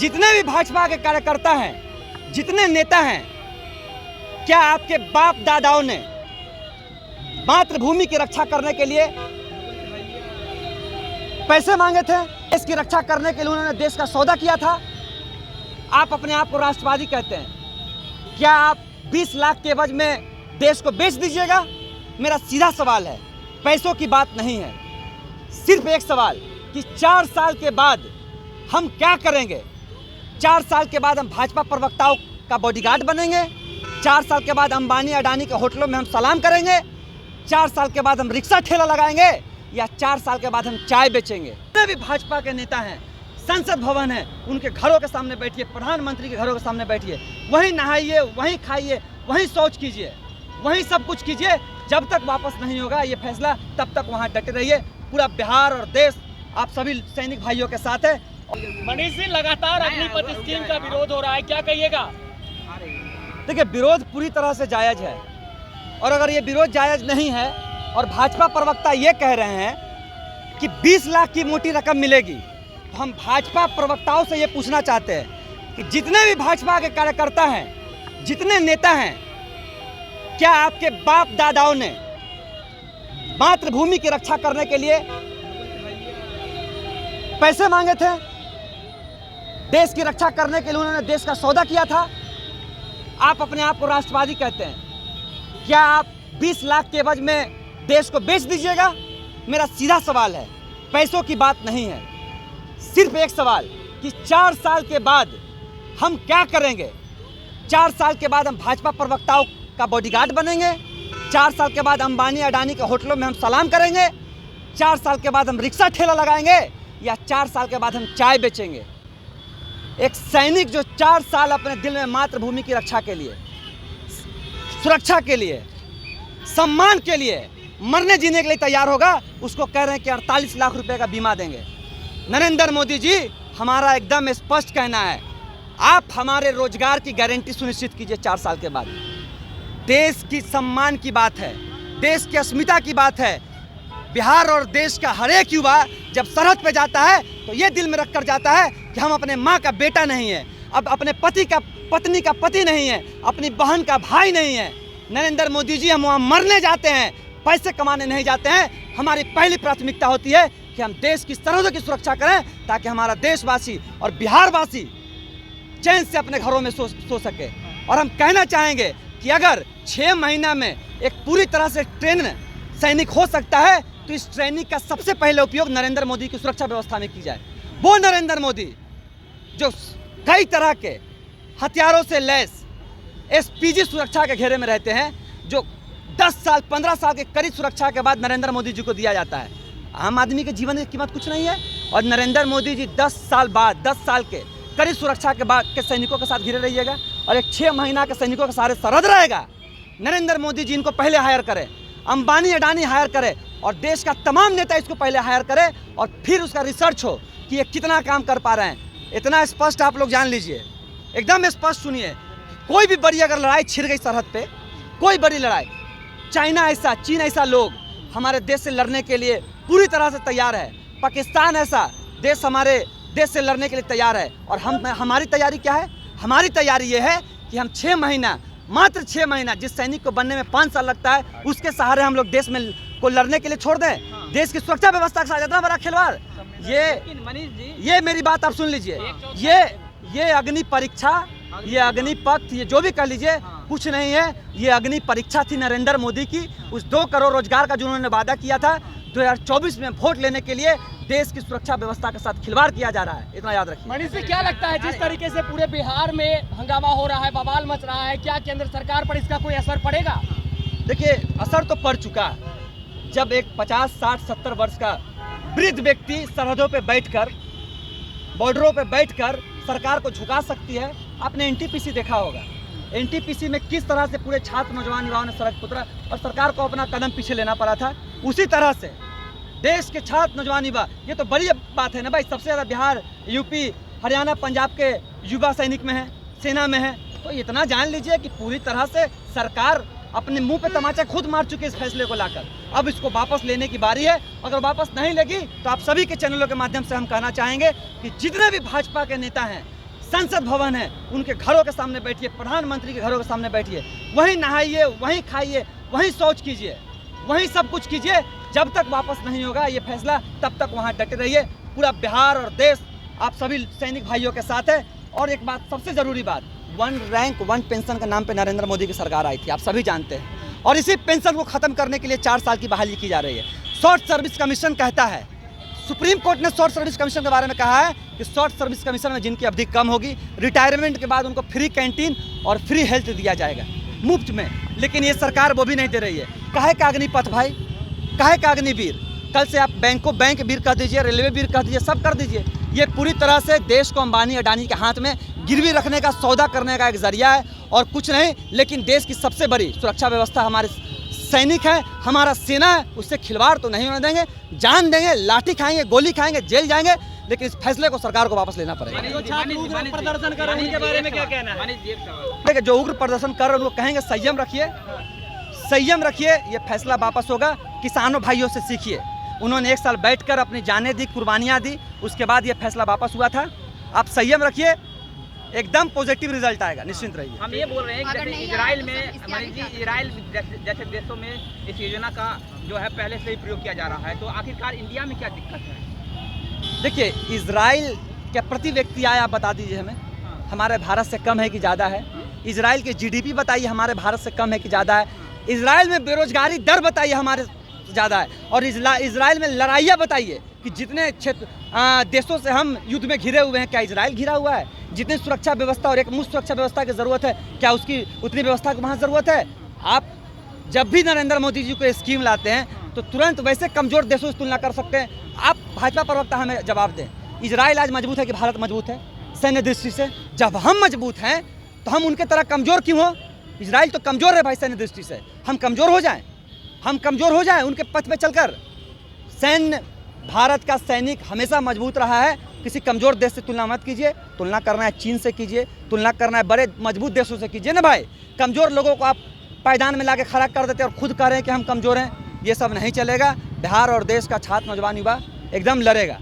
जितने भी भाजपा के कार्यकर्ता हैं, जितने नेता हैं, क्या आपके बाप दादाओं ने मातृभूमि की रक्षा करने के लिए पैसे मांगे थे? देश की रक्षा करने के लिए उन्होंने देश का सौदा किया था। आप अपने आप को राष्ट्रवादी कहते हैं, क्या आप 20 लाख के एवज में देश को बेच दीजिएगा? मेरा सीधा सवाल है, पैसों की बात नहीं है, सिर्फ एक सवाल कि 4 साल के बाद हम क्या करेंगे? 4 साल के बाद हम भाजपा प्रवक्ताओं का बॉडीगार्ड बनेंगे? 4 साल के बाद अंबानी अडानी के होटलों में हम सलाम करेंगे? 4 साल के बाद हम रिक्शा ठेला लगाएंगे? या 4 साल के बाद हम चाय बेचेंगे? जितने भी भाजपा के नेता हैं, संसद भवन है, उनके घरों के सामने बैठिए, प्रधानमंत्री के घरों के सामने बैठिए, वहीं नहाइए, वहीं खाइए, वहीं शौच कीजिए, वहीं सब कुछ कीजिए। जब तक वापस नहीं होगा ये फैसला, तब तक वहाँ डटे रहिए। पूरा बिहार और देश आप सभी सैनिक भाइयों के साथ है। मनीष जी, लगातार अग्निपथ स्कीम का विरोध हो रहा है, क्या कहिएगा? देखिए, विरोध पूरी तरह से जायज है, और अगर ये विरोध जायज नहीं है और भाजपा प्रवक्ता ये कह रहे हैं कि 20 लाख की मोटी रकम मिलेगी, तो हम भाजपा प्रवक्ताओं से ये पूछना चाहते हैं कि जितने भी भाजपा के कार्यकर्ता हैं, जितने नेता हैं, क्या आपके बाप दादाओं ने मातृभूमि की रक्षा करने के लिए पैसे मांगे थे? देश की रक्षा करने के लिए उन्होंने देश का सौदा किया था। आप अपने आप को राष्ट्रवादी कहते हैं, क्या आप 20 लाख के एवज में देश को बेच दीजिएगा? मेरा सीधा सवाल है, पैसों की बात नहीं है, सिर्फ एक सवाल कि 4 साल के बाद हम क्या करेंगे? 4 साल के बाद हम भाजपा प्रवक्ताओं का बॉडीगार्ड बनेंगे? 4 साल के बाद अंबानी अडानी के होटलों में हम सलाम करेंगे? 4 साल के बाद हम रिक्शा ठेला लगाएंगे? या 4 साल के बाद हम चाय बेचेंगे? एक सैनिक जो 4 साल अपने दिल में मातृभूमि की रक्षा के लिए, सुरक्षा के लिए, सम्मान के लिए मरने जीने के लिए तैयार होगा, उसको कह रहे हैं कि 48 लाख रुपए का बीमा देंगे। नरेंद्र मोदी जी, हमारा एकदम स्पष्ट कहना है, आप हमारे रोजगार की गारंटी सुनिश्चित कीजिए 4 साल के बाद। देश की सम्मान की बात है, देश की अस्मिता की बात है। बिहार और देश का हर एक युवा जब सरहद पे जाता है तो ये दिल में रख कर जाता है कि हम अपने माँ का बेटा नहीं है, अब अपने पत्नी का पति नहीं है, अपनी बहन का भाई नहीं है। नरेंद्र मोदी जी, हम वहाँ मरने जाते हैं, पैसे कमाने नहीं जाते हैं। हमारी पहली प्राथमिकता होती है कि हम देश की सरहदों की सुरक्षा करें, ताकि हमारा देशवासी और बिहारवासी चैन से अपने घरों में सो सके। और हम कहना चाहेंगे कि अगर 6 महीना में एक पूरी तरह से ट्रेन सैनिक हो सकता है, तो इस ट्रेनिंग का सबसे पहले उपयोग नरेंद्र मोदी की सुरक्षा व्यवस्था में की जाए। वो नरेंद्र मोदी जो कई तरह के हथियारों से लैस एसपीजी सुरक्षा के घेरे में रहते हैं, जो 10 साल 15 साल के कड़ी सुरक्षा के बाद नरेंद्र मोदी जी को दिया जाता है। आम आदमी के जीवन की कीमत कुछ नहीं है, और नरेंद्र मोदी जी 10 साल बाद 10 साल के कड़ी सुरक्षा के बाद के सैनिकों के साथ घिरे रहिएगा, और एक 6 महीना के सैनिकों के सारे सरहद रहेगा। नरेंद्र मोदी जी इनको पहले हायर करे, अंबानी अडानी हायर करे, और देश का तमाम नेता इसको पहले हायर करे, और फिर उसका रिसर्च हो कि ये कितना काम कर पा रहे हैं। इतना स्पष्ट आप लोग जान लीजिए, एकदम स्पष्ट सुनिए, कोई भी बड़ी अगर लड़ाई छिड़ गई सरहद पे, कोई बड़ी लड़ाई, चाइना ऐसा, चीन ऐसा लोग हमारे देश से लड़ने के लिए पूरी तरह से तैयार है। पाकिस्तान ऐसा देश हमारे देश से लड़ने के लिए तैयार है। और हमारी तैयारी क्या है? हमारी तैयारी ये है कि हम 6 महीना, मात्र 6 महीना, जिस सैनिक को बनने में 5 साल लगता है, उसके सहारे हम लोग देश में को लड़ने के लिए छोड़ दें। देश की सुरक्षा व्यवस्था के साथ इतना बड़ा खिलवाड़, ये मेरी बात आप सुन लीजिए, ये अग्नि परीक्षा, ये अग्निपथ, ये जो भी कह लीजिए, कुछ नहीं है। ये अग्नि परीक्षा थी नरेंद्र मोदी की, उस 2 करोड़ रोजगार का जो उन्होंने वादा किया था 2024 में वोट लेने के लिए। देश की सुरक्षा व्यवस्था के साथ खिलवाड़ किया जा रहा है, इतना याद रखिए। मनीष जी, क्या लगता है जिस तरीके से पूरे बिहार में हंगामा हो रहा है, बवाल मच रहा है, क्या केंद्र सरकार पर इसका कोई असर पड़ेगा? देखिए, असर तो पड़ चुका। जब एक 50, 60, 70 वर्ष का वृद्ध व्यक्ति सरहदों पे बैठकर, बॉर्डरों पे बैठकर सरकार को झुका सकती है। आपने एनटीपीसी देखा होगा, एनटीपीसी में किस तरह से पूरे छात्र नौजवान युवाओं ने सड़क उतरा और सरकार को अपना कदम पीछे लेना पड़ा था। उसी तरह से देश के छात्र नौजवान युवा, ये तो बड़ी बात है ना भाई, सबसे ज़्यादा बिहार, यूपी, हरियाणा, पंजाब के युवा सैनिक में है, सेना में है। तो इतना जान लीजिए कि पूरी तरह से सरकार अपने मुंह पे तमाचा खुद मार चुके इस फैसले को लाकर। अब इसको वापस लेने की बारी है। अगर वापस नहीं लेगी तो आप सभी के चैनलों के माध्यम से हम कहना चाहेंगे कि जितने भी भाजपा के नेता हैं, संसद भवन है, उनके घरों के सामने बैठिए, प्रधानमंत्री के घरों के सामने बैठिए, वहीं नहाइए, वहीं खाइए, वहीं शौच कीजिए, वहीं सब कुछ कीजिए। जब तक वापस नहीं होगा ये फैसला तब तक वहाँ डटे रहिए। पूरा बिहार और देश आप सभी सैनिक भाइयों के साथ है। और एक बात, सबसे ज़रूरी बात, 1 रैंक 1 पेंशन के नाम पे नरेंद्र मोदी की सरकार आई थी, आप सभी जानते हैं, और इसी पेंशन को ख़त्म करने के लिए 4 साल की बहाली की जा रही है। शॉर्ट सर्विस कमीशन कहता है, सुप्रीम कोर्ट ने शॉर्ट सर्विस कमीशन के बारे में कहा है कि शॉर्ट सर्विस कमीशन में जिनकी अवधि कम होगी, रिटायरमेंट के बाद उनको फ्री कैंटीन और फ्री हेल्थ दिया जाएगा मुफ्त में। लेकिन ये सरकार वो भी नहीं दे रही है। काहे का अग्निपथ भाई, काहे का अग्निवीर? कल से आप बैंक को बैंक वीर कर दीजिए, रेलवे वीर कर दीजिए, सब कर दीजिए। ये पूरी तरह से देश को अंबानी अडानी के हाथ में गिरवी रखने का, सौदा करने का एक जरिया है और कुछ नहीं। लेकिन देश की सबसे बड़ी सुरक्षा व्यवस्था हमारे सैनिक है, हमारा सेना है, उससे खिलवाड़ तो नहीं होने देंगे। जान देंगे, लाठी खाएंगे, गोली खाएंगे, जेल जाएंगे, लेकिन इस फैसले को सरकार को वापस लेना पड़ेगा। जो छात्र उग्र प्रदर्शन कर रहे हैं उनके बारे में क्या कहना है? देखिए, जो उग्र प्रदर्शन कर रहे हैं उनको कहेंगे संयम रखिए, संयम रखिए, ये फैसला वापस होगा। किसानों भाइयों से सीखिए, उन्होंने 1 साल बैठकर अपनी जानें दी, कुर्बानियाँ दी, उसके बाद ये फैसला वापस हुआ था। आप संयम रखिए, एकदम पॉजिटिव रिजल्ट आएगा, निश्चिंत रहिए। हम ये बोल रहे हैं कि जैसे इजराइल में, मनीष जी, इजराइल जैसे देशों में इस योजना का जो है पहले से ही प्रयोग किया जा रहा है, तो आखिरकार इंडिया में क्या दिक्कत है? देखिए, इजराइल के प्रति व्यक्ति आय आप बता दीजिए हमें, हमारे भारत से कम है कि ज़्यादा है? इजराइल की जीडीपी बताइए, हमारे भारत से कम है कि ज़्यादा है? इजराइल में बेरोजगारी दर बताइए, हमारे ज़्यादा है? और इजराइल में लड़ाइयाँ बताइए कि जितने क्षेत्र देशों से हम युद्ध में घिरे हुए हैं, क्या इजराइल घिरा हुआ है? जितनी सुरक्षा व्यवस्था और एक मुफ्त सुरक्षा व्यवस्था की ज़रूरत है, क्या उसकी उतनी व्यवस्था की वहाँ ज़रूरत है? आप जब भी नरेंद्र मोदी जी को स्कीम लाते हैं तो तुरंत वैसे कमज़ोर देशों से तुलना कर सकते हैं। आप भाजपा प्रवक्ता हमें जवाब दें, इजराइल आज मजबूत है कि भारत मजबूत है सैन्य दृष्टि से? जब हम मजबूत हैं तो हम उनके तरह कमज़ोर क्यों हो? इजराइल तो कमज़ोर है भाई सैन्य दृष्टि से, हम कमज़ोर हो जाएं, हम कमज़ोर हो जाएं उनके पथ पे चलकर। सैन्य, भारत का सैनिक हमेशा मजबूत रहा है। किसी कमज़ोर देश से तुलना मत कीजिए, तुलना करना है चीन से कीजिए, तुलना करना है बड़े मजबूत देशों से कीजिए ना भाई। कमज़ोर लोगों को आप पायदान में लाके खड़ा कर देते हैं और खुद कह रहे हैं कि हम कमज़ोर हैं, ये सब नहीं चलेगा। बिहार और देश का छात्र, नौजवान, युवा एकदम लड़ेगा।